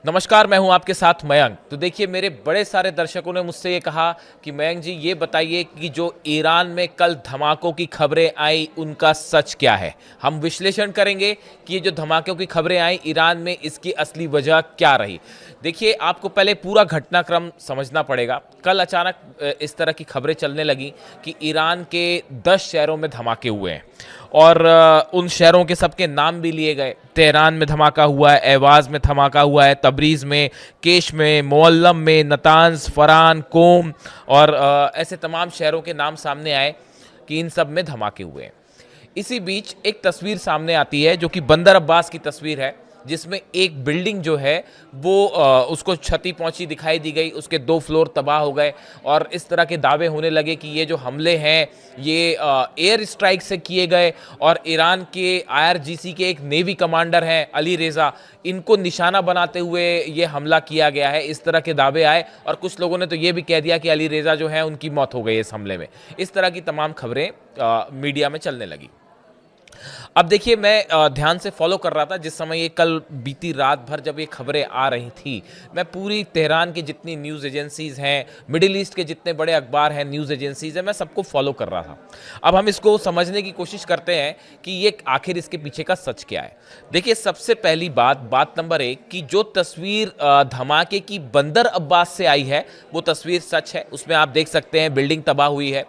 नमस्कार, मैं हूं आपके साथ मयंक। तो देखिए, मेरे बड़े सारे दर्शकों ने मुझसे ये कहा कि मयंक जी ये बताइए कि जो ईरान में कल धमाकों की खबरें आई उनका सच क्या है। हम विश्लेषण करेंगे कि ये जो धमाकों की खबरें आई ईरान में, इसकी असली वजह क्या रही। देखिए, आपको पहले पूरा घटनाक्रम समझना पड़ेगा। कल अचानक इस तरह की खबरें चलने लगी कि ईरान के 10 शहरों में धमाके हुए हैं और उन शहरों के सबके नाम भी लिए गए। तेहरान में धमाका हुआ है, एवाज में धमाका हुआ है, तबरीज़ में, केश में, मुअल्लम में, नतांज, फरान, कोम और ऐसे तमाम शहरों के नाम सामने आए कि इन सब में धमाके हुए हैं। इसी बीच एक तस्वीर सामने आती है जो कि बंदर अब्बास की तस्वीर है, जिसमें एक बिल्डिंग जो है वो उसको क्षति पहुंची दिखाई दी गई, उसके 2 फ्लोर तबाह हो गए और इस तरह के दावे होने लगे कि ये जो हमले हैं ये एयर स्ट्राइक से किए गए और ईरान के आईआरजीसी के एक नेवी कमांडर हैं अली रेज़ा, इनको निशाना बनाते हुए ये हमला किया गया है। इस तरह के दावे आए और कुछ लोगों ने तो ये भी कह दिया कि अली रेज़ा जो है उनकी मौत हो गई इस हमले में। इस तरह की तमाम खबरें मीडिया में चलने लगी। अब देखिए, मैं ध्यान से फॉलो कर रहा था जिस समय ये कल बीती रात भर जब ये खबरें आ रही थी। मैं पूरी तेहरान की जितनी न्यूज़ एजेंसीज़ हैं, मिडिल ईस्ट के जितने बड़े अखबार हैं, न्यूज़ एजेंसीज़ हैं, मैं सबको फॉलो कर रहा था। अब हम इसको समझने की कोशिश करते हैं कि ये आखिर इसके पीछे का सच क्या है। देखिए, सबसे पहली बात नंबर 1 कि जो तस्वीर धमाके की बंदर अब्बास से आई है वो तस्वीर सच है। उसमें आप देख सकते हैं बिल्डिंग तबाह हुई है,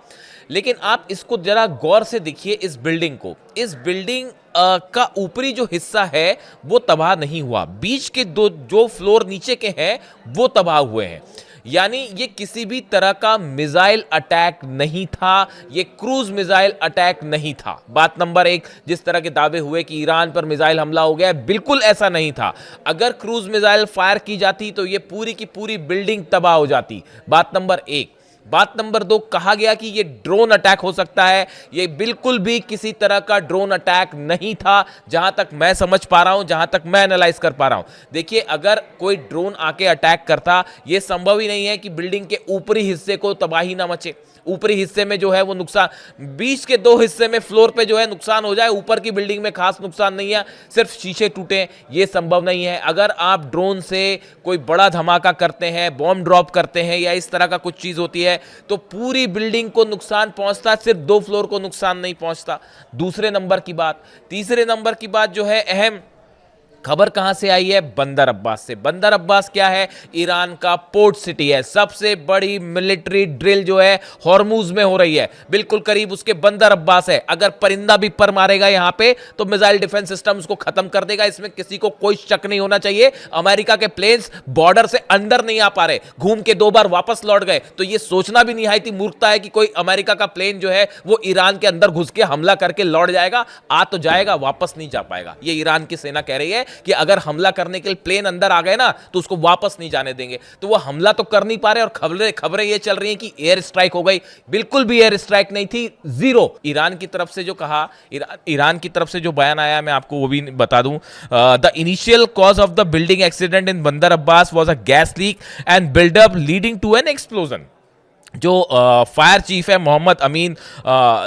लेकिन आप इसको जरा गौर से देखिए। इस बिल्डिंग को, इस बिल्डिंग का ऊपरी जो हिस्सा है वो तबाह नहीं हुआ। बीच के जो फ्लोर नीचे के हैं वो तबाह हुए हैं। यानी ये किसी भी तरह का मिसाइल अटैक नहीं था, ये क्रूज मिसाइल अटैक नहीं था। बात नंबर 1, जिस तरह के दावे हुए कि ईरान पर मिसाइल हमला हो गया, बिल्कुल ऐसा नहीं था। अगर क्रूज मिसाइल फायर की जाती तो ये पूरी की पूरी बिल्डिंग तबाह हो जाती। बात नंबर 1। बात नंबर 2, कहा गया कि ये ड्रोन अटैक हो सकता है। ये बिल्कुल भी किसी तरह का ड्रोन अटैक नहीं था, जहां तक मैं समझ पा रहा हूं, जहां तक मैं एनालाइज कर पा रहा हूं। देखिए, अगर कोई ड्रोन आके अटैक करता, यह संभव ही नहीं है कि बिल्डिंग के ऊपरी हिस्से को तबाही ना मचे। ऊपरी हिस्से में जो है वो नुकसान, बीच के 2 हिस्से में फ्लोर पे जो है नुकसान हो जाए, ऊपर की बिल्डिंग में खास नुकसान नहीं है, सिर्फ शीशे टूटे, ये संभव नहीं है। अगर आप ड्रोन से कोई बड़ा धमाका करते हैं, बॉम्ब ड्रॉप करते हैं या इस तरह का कुछ चीज होती है तो पूरी बिल्डिंग को नुकसान पहुंचता, सिर्फ 2 फ्लोर को नुकसान नहीं पहुंचता। दूसरे नंबर की बात। तीसरे नंबर की बात जो है अहम, खबर कहां से आई है? बंदर अब्बास से। बंदर अब्बास क्या है? ईरान का पोर्ट सिटी है। सबसे बड़ी मिलिट्री ड्रिल जो है हॉर्मूज में हो रही है, बिल्कुल करीब उसके बंदर अब्बास है। अगर परिंदा भी पर मारेगा यहां पे तो मिसाइल डिफेंस सिस्टम उसको खत्म कर देगा, इसमें किसी को कोई शक नहीं होना चाहिए। अमेरिका के प्लेन्स बॉर्डर से अंदर नहीं आ पा रहे, घूम के 2 बार वापस लौट गए। तो ये सोचना भी निहायती मूर्खता है कि कोई अमेरिका का प्लेन जो है वो ईरान के अंदर घुस के हमला करके लौट जाएगा। आ तो जाएगा, वापस नहीं जा पाएगा। ये ईरान की सेना कह रही है कि अगर हमला करने के लिए प्लेन अंदर आ गए ना तो उसको वापस नहीं जाने देंगे। तो वो हमला तो कर नहीं पा रहे और खबरें ये चल रही हैं कि एयर स्ट्राइक हो गई। बिल्कुल भी एयर स्ट्राइक नहीं थी, जीरो। ईरान की तरफ से जो कहा, ईरान की तरफ से जो बयान आया, मैं आपको वो भी बता दूं। The initial cause of the building accident in Bandar Abbas was a gas leak and buildup leading to an explosion. जो फायर चीफ है मोहम्मद अमीन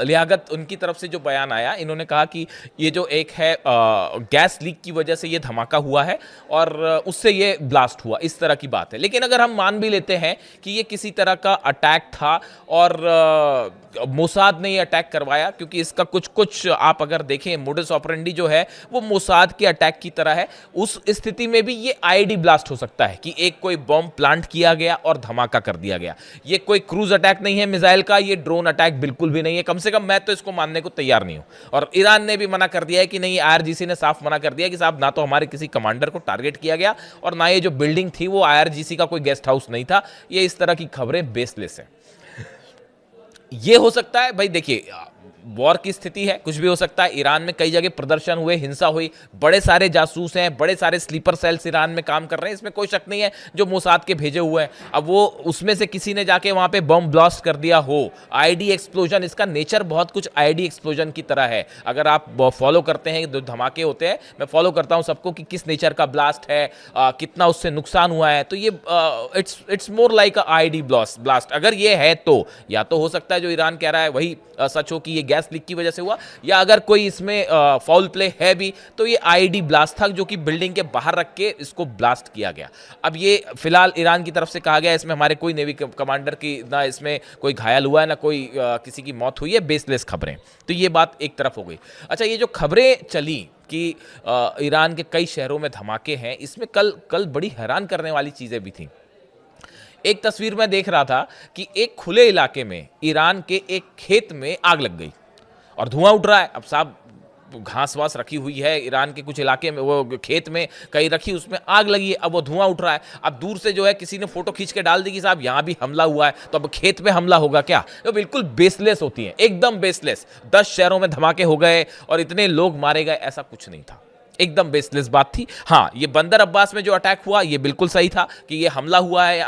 लियाकत, उनकी तरफ से जो बयान आया, इन्होंने कहा कि ये जो एक है गैस लीक की वजह से ये धमाका हुआ है और उससे ये ब्लास्ट हुआ, इस तरह की बात है। लेकिन अगर हम मान भी लेते हैं कि ये किसी तरह का अटैक था और मोसाद ने ये अटैक करवाया, क्योंकि इसका कुछ आप अगर देखें मोडस ऑपरेंडी जो है वो मोसाद के अटैक की तरह है, उस स्थिति में भी ये आईडी ब्लास्ट हो सकता है कि एक कोई बॉम्ब प्लांट किया गया और धमाका कर दिया गया। ये कोई क्रूज अटैक नहीं है मिसाइल का, ये ड्रोन अटैक बिल्कुल भी नहीं है। कम से कम मैं तो इसको मानने को तैयार नहीं हूं। और ईरान ने भी मना कर दिया है कि नहीं, आईआरजीसी ने साफ मना कर दिया कि साहब ना तो हमारे किसी कमांडर को टारगेट किया गया और ना ये जो बिल्डिंग थी वो आईआरजीसी का कोई गेस्ट हाउस नहीं था। ये इस तरह की खबरें बेसलेस हैं। ये हो सकता है भाई, देखिए वॉर की स्थिति है, कुछ भी हो सकता है। ईरान में कई जगह प्रदर्शन हुए, हिंसा हुई, बड़े सारे जासूस हैं, बड़े सारे स्लीपर सेल्स ईरान में काम कर रहे हैं, इसमें कोई शक नहीं है, जो मोसाद के भेजे हुए हैं। अब वो उसमें से किसी ने जाके वहां पे बम ब्लास्ट कर दिया हो, आईडी एक्सप्लोजन, इसका नेचर बहुत कुछ आईडी एक्सप्लोजन की तरह है। अगर आप फॉलो करते हैं, जो धमाके होते हैं, मैं फॉलो करता हूं सबको कि किस नेचर का ब्लास्ट है, कितना उससे नुकसान हुआ है, तो ये it's more like ID blast. अगर ये है तो या तो हो सकता है जो ईरान कह रहा है वही सच हो कि ये गैस गैस लीक की वजह से हुआ, या अगर कोई इसमें फाउल प्ले है भी तो ये आईईडी ब्लास्ट था जो कि बिल्डिंग के बाहर रख के इसको ब्लास्ट किया गया। अब ये फिलहाल ईरान की तरफ से कहा गया इसमें हमारे कोई नेवी कमांडर की ना इसमें कोई घायल हुआ है ना कोई किसी की मौत हुई है, बेसलेस खबरें। तो ये बात एक तरफ हो गई। अच्छा, ये जो खबरें चली कि ईरान के कई शहरों में धमाके हैं, इसमें कल बड़ी हैरान करने वाली चीजें भी थी। एक तस्वीर में देख रहा था कि एक खुले इलाके में ईरान के एक खेत में आग लग गई और धुआं उठ रहा है। अब साहब घास वास रखी हुई है ईरान के कुछ इलाके में, वो खेत में कहीं रखी, उसमें आग लगी है, अब वो धुआं उठ रहा है। अब दूर से जो है किसी ने फोटो खींच के डाल दी कि साहब यहां भी हमला हुआ है, तो अब खेत में हमला होगा क्या? तो बिल्कुल बेसलेस होती है, एकदम बेसलेस। 10 शहरों में धमाके हो गए और इतने लोग मारे गए, ऐसा कुछ नहीं था, एकदम बेसलेस बात थी। हाँ, ये बंदर अब्बास में जो अटैक हुआ ये बिल्कुल सही था कि ये हमला हुआ है,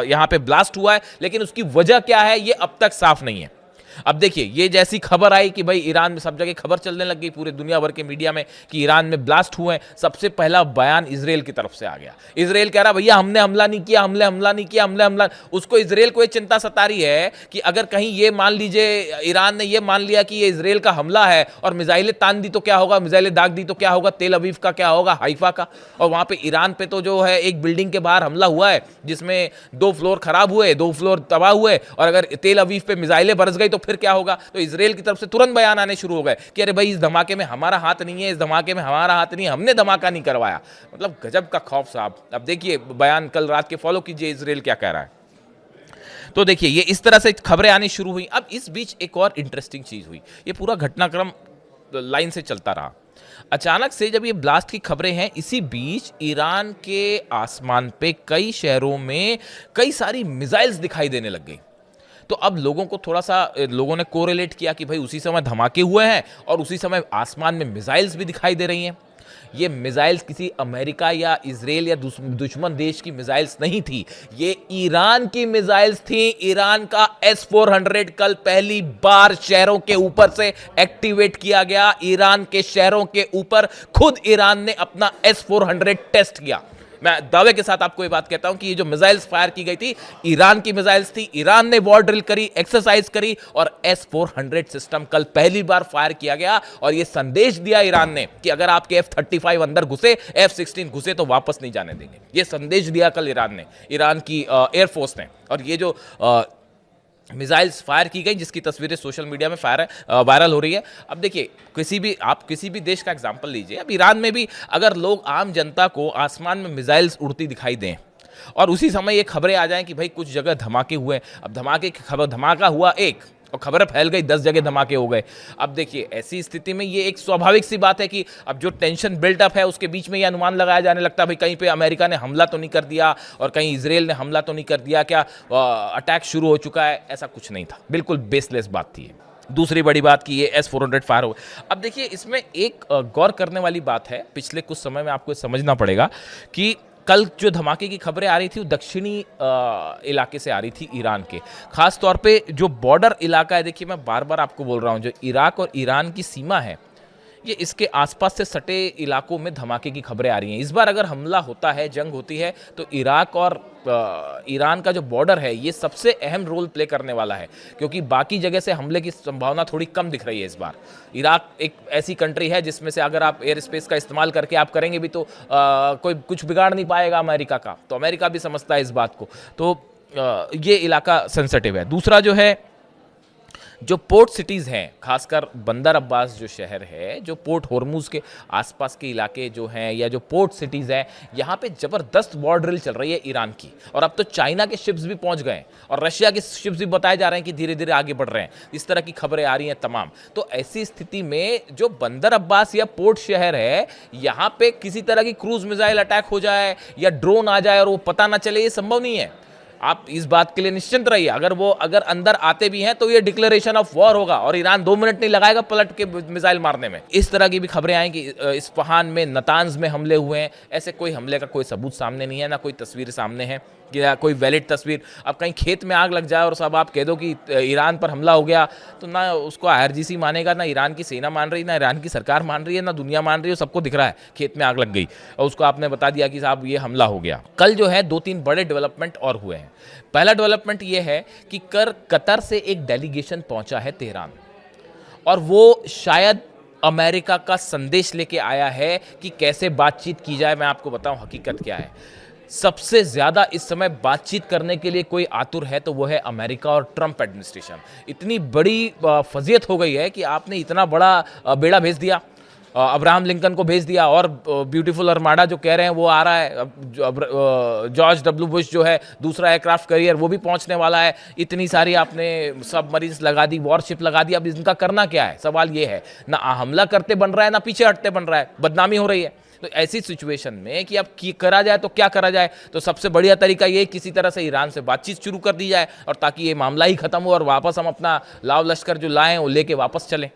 यहां पे ब्लास्ट हुआ है, लेकिन उसकी वजह क्या है ये अब तक साफ नहीं है। अब देखिए, ये जैसी खबर आई कि भाई ईरान में सब जगह खबर चलने लग गई पूरे दुनिया भर के मीडिया में कि ईरान में ब्लास्ट हुए हैं, सबसे पहला बयान इजराइल की तरफ से आ गया। इजराइल कह रहा भैया हमने हमला नहीं किया, हमला नहीं किया, हमला। उसको इजराइल को ये चिंता सता रही है कि अगर कहीं ये मान लीजिए ईरान ने ये मान लिया कि ये इजराइल का हमला है और मिसाइलें तान दी तो क्या होगा, मिसाइलें दाग दी तो क्या होगा, तेल अवीव का क्या होगा, हाइफा का। और वहां पे ईरान पे तो जो है एक बिल्डिंग के बाहर हमला हुआ है जिसमें 2 फ्लोर खराब हुए, 2 फ्लोर तबाह हुए, और अगर तेल अवीव पे मिसाइलें बरस गई तो फिर क्या होगा। तो इजराइल की तरफ से तुरंत बयान आने शुरू हो गए कि अरे भाई इस धमाके में हमारा हाथ नहीं है, इस धमाके में हमारा हाथ नहीं है, हमने धमाका नहीं करवाया। मतलब गजब का खौफ साहब। अब देखिए बयान कल रात के फॉलो कीजिए इजराइल क्या कह रहा है। तो देखिए ये इस तरह से खबरें आनी शुरू हुई। अब इस बीच एक और इंटरेस्टिंग चीज हुई, ये पूरा घटनाक्रम लाइन से चलता रहा। अचानक से जब ये ब्लास्ट की खबरें हैं, इसी बीच ईरान के आसमान पे कई शहरों में कई सारी मिसाइल्स दिखाई देने लग गई। तो अब लोगों को थोड़ा सा लोगों ने कोरिलेट किया कि भाई उसी समय धमाके हुए हैं और उसी समय आसमान में मिसाइल्स भी दिखाई दे रही हैं। ये मिसाइल्स किसी अमेरिका या इजराइल या दुश्मन देश की मिसाइल्स नहीं थी, ये ईरान की मिसाइल्स थी। ईरान का S-400 कल पहली बार शहरों के ऊपर से एक्टिवेट किया गया। ईरान के शहरों के ऊपर खुद ईरान ने अपना S-400 टेस्ट किया। मैं दावे के साथ आपको ये बात कहता हूं कि ये जो मिसाइल्स फायर की गई थी ईरान की मिसाइल्स थी। ईरान ने वॉर ड्रिल करी, एक्सरसाइज करी और S-400 सिस्टम कल पहली बार फायर किया गया। और ये संदेश दिया ईरान ने कि अगर आपके F-35 अंदर घुसे, F-16 घुसे तो वापस नहीं जाने देंगे। ये संदेश दिया कल ईरान ने, ईरान की एयरफोर्स ने। और ये जो मिसाइल्स फायर की गई जिसकी तस्वीरें सोशल मीडिया में वायरल हो रही है। अब देखिए, आप किसी भी देश का एग्जांपल लीजिए। अब ईरान में भी अगर लोग आम जनता को आसमान में मिसाइल्स उड़ती दिखाई दें और उसी समय ये खबरें आ जाएं कि भाई कुछ जगह धमाके हुए, अब धमाके की खबर, धमाका हुआ एक और खबर फैल गई 10 जगह धमाके हो गए। अब देखिए ऐसी स्थिति में ये एक स्वाभाविक सी बात है कि अब जो टेंशन बिल्टअप है उसके बीच में ये अनुमान लगाया जाने लगता है भाई कहीं पे अमेरिका ने हमला तो नहीं कर दिया और कहीं इजराइल ने हमला तो नहीं कर दिया, क्या अटैक शुरू हो चुका है। ऐसा कुछ नहीं था, बिल्कुल बेसलेस बात थी। दूसरी बड़ी बात कि ये S-400 फायर हो। अब देखिए इसमें एक गौर करने वाली बात है, पिछले कुछ समय में आपको समझना पड़ेगा कि कल जो धमाके की खबरें आ रही थी वो दक्षिणी इलाके से आ रही थी ईरान के, खास तौर पे जो बॉर्डर इलाका है। देखिए मैं बार बार आपको बोल रहा हूँ, जो इराक और ईरान की सीमा है, ये इसके आसपास से सटे इलाकों में धमाके की खबरें आ रही हैं। इस बार अगर हमला होता है, जंग होती है, तो इराक और ईरान का जो बॉर्डर है ये सबसे अहम रोल प्ले करने वाला है, क्योंकि बाकी जगह से हमले की संभावना थोड़ी कम दिख रही है इस बार। इराक एक ऐसी कंट्री है जिसमें से अगर आप एयर स्पेस का इस्तेमाल करके आप करेंगे भी तो कोई कुछ बिगाड़ नहीं पाएगा अमेरिका का, तो अमेरिका भी समझता है इस बात को। तो ये इलाका सेंसिटिव है। दूसरा जो है, जो पोर्ट सिटीज़ हैं, खासकर बंदर अब्बास जो शहर है, जो पोर्ट होर्मुज के आसपास के इलाके जो हैं या जो पोर्ट सिटीज़ हैं, यहाँ पे ज़बरदस्त वॉर ड्रिल चल रही है ईरान की। और अब तो चाइना के शिप्स भी पहुँच गए और रशिया के शिप्स भी बताए जा रहे हैं कि धीरे धीरे आगे बढ़ रहे हैं। इस तरह की खबरें आ रही हैं तमाम। तो ऐसी स्थिति में जो बंदर अब्बास या पोर्ट शहर है, यहाँ पे किसी तरह की क्रूज मिसाइल अटैक हो जाए या ड्रोन आ जाए और वो पता ना चले, ये संभव नहीं है। आप इस बात के लिए निश्चिंत रहिए, अगर अंदर आते भी हैं तो ये डिक्लेरेशन ऑफ वॉर होगा और ईरान 2 मिनट नहीं लगाएगा पलट के मिसाइल मारने में। इस तरह की भी खबरें आई कि इस्फहान में, नतांज में हमले हुए हैं। ऐसे कोई हमले का कोई सबूत सामने नहीं है, ना कोई तस्वीर सामने है या कोई वैलिड तस्वीर। अब कहीं खेत में आग लग जाए और सब आप कह दो कि ईरान पर हमला हो गया, तो ना उसको IRGC मानेगा, ना ईरान की सेना मान रही, ना ईरान की सरकार मान रही है, ना दुनिया मान रही है। सबको दिख रहा है खेत में आग लग गई और उसको आपने बता दिया कि साहब ये हमला हो गया। कल जो है 2-3 बड़े डेवलपमेंट और हुए हैं। पहला डेवलपमेंट ये है कि कतर से एक डेलीगेशन पहुंचा है तेहरान और वो शायद अमेरिका का संदेश लेके आया है कि कैसे बातचीत की जाए। मैं आपको बताऊं हकीकत क्या है। सबसे ज़्यादा इस समय बातचीत करने के लिए कोई आतुर है तो वो है अमेरिका और ट्रंप एडमिनिस्ट्रेशन। इतनी बड़ी फजीयत हो गई है कि आपने इतना बड़ा बेड़ा भेज दिया, अब्राहम लिंकन को भेज दिया, और ब्यूटीफुल आर्माडा जो कह रहे हैं वो आ रहा है। जॉर्ज डब्ल्यू बुश जो है दूसरा एयरक्राफ्ट कैरियर वो भी पहुंचने वाला है। इतनी सारी आपने सबमरीन्स लगा दी, वॉरशिप लगा दी। अब इनका करना क्या है, सवाल ये है। ना हमला करते बन रहा है, ना पीछे हटते बन रहा है, बदनामी हो रही है। तो ऐसी सिचुएशन में कि अब करा जाए तो क्या करा जाए, तो सबसे बढ़िया तरीका ये किसी तरह से ईरान से बातचीत शुरू कर दी जाए, और ताकि ये मामला ही खत्म हो और वापस हम अपना लाव लश्कर जो लाएं वो लेके वापस चलें।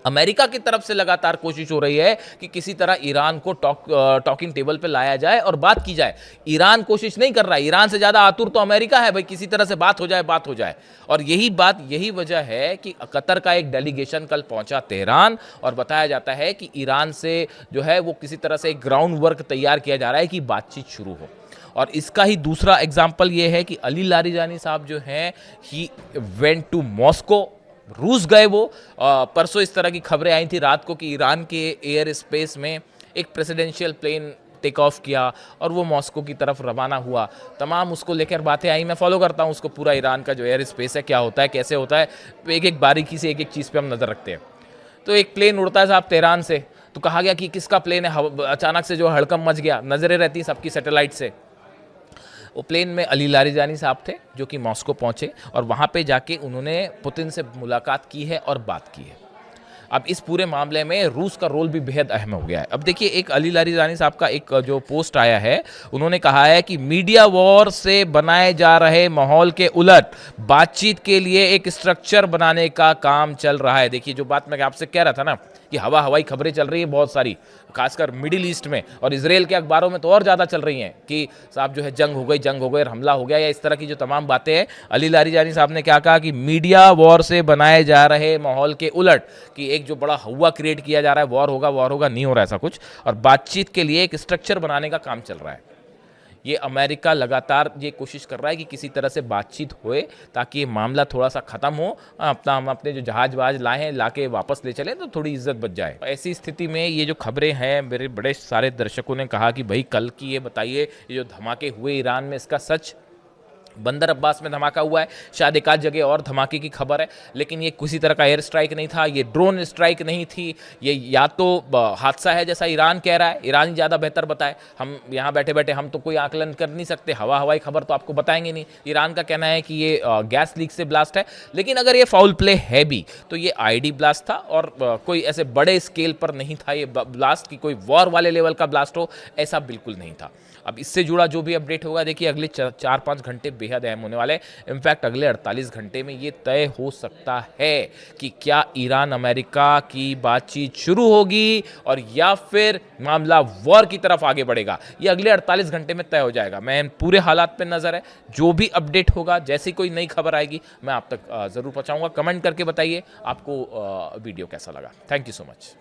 अमेरिका की तरफ से लगातार कोशिश हो रही है कि किसी तरह ईरान को टॉकिंग टेबल पे लाया जाए और बात की जाए। ईरान कोशिश नहीं कर रहा है, ईरान से ज़्यादा आतुर तो अमेरिका है, भाई किसी तरह से बात हो जाए, बात हो जाए। और यही वजह है कि कतर का एक डेलीगेशन कल पहुंचा तेहरान, और बताया जाता है कि ईरान से जो है वो किसी तरह से एक ग्राउंड वर्क तैयार किया जा रहा है कि बातचीत शुरू हो। और इसका ही दूसरा एग्जाम्पल ये है कि अली लारिजानी साहब जो हैं, ही वेंट टू मॉस्को, रूस गए वो। परसों इस तरह की खबरें आई थी रात को कि ईरान के एयर स्पेस में एक प्रेसिडेंशियल प्लेन टेक ऑफ किया और वो मॉस्को की तरफ रवाना हुआ। तमाम उसको लेकर बातें आई। मैं फॉलो करता हूँ उसको पूरा, ईरान का जो एयर स्पेस है क्या होता है, कैसे होता है, एक एक बारीकी से एक एक चीज़ पे हम नज़र रखते हैं। तो एक प्लेन उड़ता है साहब तेहरान से, तो कहा गया कि किसका प्लेन है। अचानक से जो हड़कंप मच गया, नज़रें रहती हैं सबकी सैटेलाइट से। वो प्लेन में अली लारिजानी साहब थे जो कि मॉस्को पहुंचे, और वहां पे जाके उन्होंने पुतिन से मुलाकात की है और बात की है। अब इस पूरे मामले में रूस का रोल भी बेहद अहम हो गया है। अब देखिए, एक अली लारिजानी साहब का एक जो पोस्ट आया है, उन्होंने कहा है कि मीडिया वॉर से बनाए जा रहे माहौल के उलट बातचीत के लिए एक स्ट्रक्चर बनाने का काम चल रहा है। देखिए, जो बात मैं आपसे कह रहा था ना कि हवाई खबरें चल रही है बहुत सारी, खासकर मिडिल ईस्ट में, और इसराइल के अखबारों में तो और ज़्यादा चल रही हैं कि साहब जो है जंग हो गई, हमला हो गया, या इस तरह की जो तमाम बातें हैं। अली लारिजानी साहब ने क्या कहा कि मीडिया वॉर से बनाए जा रहे माहौल के उलट, कि एक जो बड़ा हवा क्रिएट किया जा रहा है, वॉर होगा, नहीं हो रहा ऐसा कुछ, और बातचीत के लिए एक स्ट्रक्चर बनाने का काम चल रहा है। ये अमेरिका लगातार ये कोशिश कर रहा है कि किसी तरह से बातचीत होए ताकि ये मामला थोड़ा सा ख़त्म हो, हम अपने जो जहाज वहाज लाए हैं लाके वापस ले चलें तो थोड़ी इज्जत बच जाए। ऐसी स्थिति में ये जो खबरें हैं, मेरे बड़े सारे दर्शकों ने कहा कि भाई कल की ये बताइए, ये जो धमाके हुए ईरान में, इसका सच। बंदर अब्बास में धमाका हुआ है, शायद एक आध जगह और धमाके की खबर है, लेकिन ये किसी तरह का एयर स्ट्राइक नहीं था, ये ड्रोन स्ट्राइक नहीं थी, ये या तो हादसा है जैसा ईरान कह रहा है। ईरान ही ज़्यादा बेहतर बताए, हम यहाँ बैठे बैठे हम तो कोई आकलन कर नहीं सकते, हवाई खबर तो आपको बताएंगे नहीं। ईरान का कहना है कि ये गैस लीक से ब्लास्ट है, लेकिन अगर ये फाउल प्ले है भी तो ये आईडी ब्लास्ट था, और कोई ऐसे बड़े स्केल पर नहीं था ये ब्लास्ट, की कोई वॉर वाले लेवल का ब्लास्ट हो, ऐसा बिल्कुल नहीं था। अब इससे जुड़ा जो भी अपडेट होगा, देखिए अगले 4-5 घंटे बेहद अहम होने वाले। इनफैक्ट अगले 48 घंटे में ये तय हो सकता है कि क्या ईरान अमेरिका की बातचीत शुरू होगी और या फिर मामला वॉर की तरफ आगे बढ़ेगा। ये अगले 48 घंटे में तय हो जाएगा। मैं पूरे हालात पे नजर है, जो भी अपडेट होगा, जैसी कोई नई खबर आएगी मैं आप तक जरूर पहुंचाऊंगा। कमेंट करके बताइए आपको वीडियो कैसा लगा। Thank you so much.